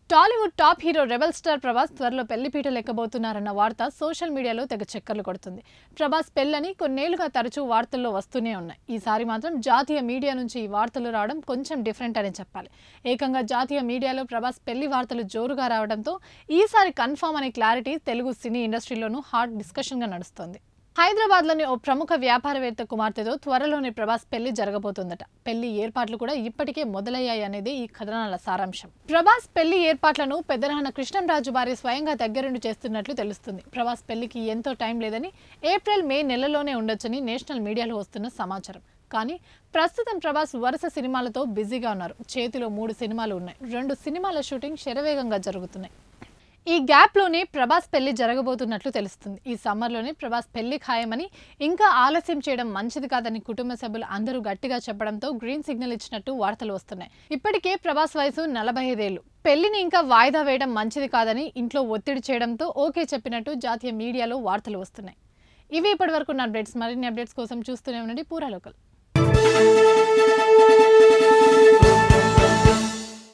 Tollywood top hero rebel star Prabhas త్వరలో పెళ్లిపీటలు ఎక్కబోతున్నారన్న వార్త social మీడియాలో తెగ చక్కర్లు కొడుతుంది. ప్రభాస్ పెళ్లని కొన్నేళ్లుగా తరచూ వార్తల్లో వస్తూనే ఉన్నాయి. ఈసారి మాత్రం జాతీయ మీడియా నుంచి ఈ వార్తలు రావడం కొంచెం డిఫరెంట్ అని చెప్పాలి. ఏకంగా జాతీయ మీడియాలో ప్రభాస్ పెళ్లి వార్తలు జోరుగా రావడంతో ఈసారి కన్ఫర్మ్ అనే క్లారిటీ తెలుగు సినీ ఇండస్ట్రీలోనూ హాట్ డిస్కషన్గా నడుస్తోంది. హైదరాబాద్లోని ఓ ప్రముఖ వ్యాపారవేత్త కుమార్తెతో త్వరలోనే ప్రభాస్ పెళ్లి జరగబోతోందట. పెళ్లి ఏర్పాట్లు కూడా ఇప్పటికే మొదలయ్యాయి అనేది ఈ కథనాల సారాంశం. ప్రభాస్ పెళ్లి ఏర్పాట్లను పెద్దనాన్న కృష్ణంరాజు భార్య స్వయంగా దగ్గరుండి చేస్తున్నట్లు తెలుస్తుంది. ప్రభాస్ పెళ్లికి ఎంతో టైం లేదని, ఏప్రిల్ మే నెలలోనే ఉండొచ్చని నేషనల్ మీడియాలో వస్తున్న సమాచారం. కానీ ప్రస్తుతం ప్రభాస్ వరుస సినిమాలతో బిజీగా ఉన్నారు. చేతిలో 3 సినిమాలు ఉన్నాయి. 2 సినిమాల షూటింగ్ శరవేగంగా జరుగుతున్నాయి. ఈ గ్యాప్లోనే ప్రభాస్ పెళ్లి జరగబోతున్నట్లు తెలుస్తుంది. ఈ సమ్మర్లోనే ప్రభాస్ పెళ్లి ఖాయమని, ఇంకా ఆలస్యం చేయడం మంచిది కాదని కుటుంబ సభ్యులు అందరూ గట్టిగా చెప్పడంతో గ్రీన్ సిగ్నల్ ఇచ్చినట్టు వార్తలు వస్తున్నాయి. ఇప్పటికే ప్రభాస్ వయసు 45 ఏళ్లు. పెళ్లిని ఇంకా వాయిదా వేయడం మంచిది కాదని ఇంట్లో ఒత్తిడి చేయడంతో ఓకే చెప్పినట్టు జాతీయ మీడియాలో వార్తలు వస్తున్నాయి. ఇవి ఇప్పటివరకు ఉన్న అప్డేట్స్. మరిన్ని అప్డేట్స్ కోసం చూస్తూనే ఉండండి పూరా లోకల్.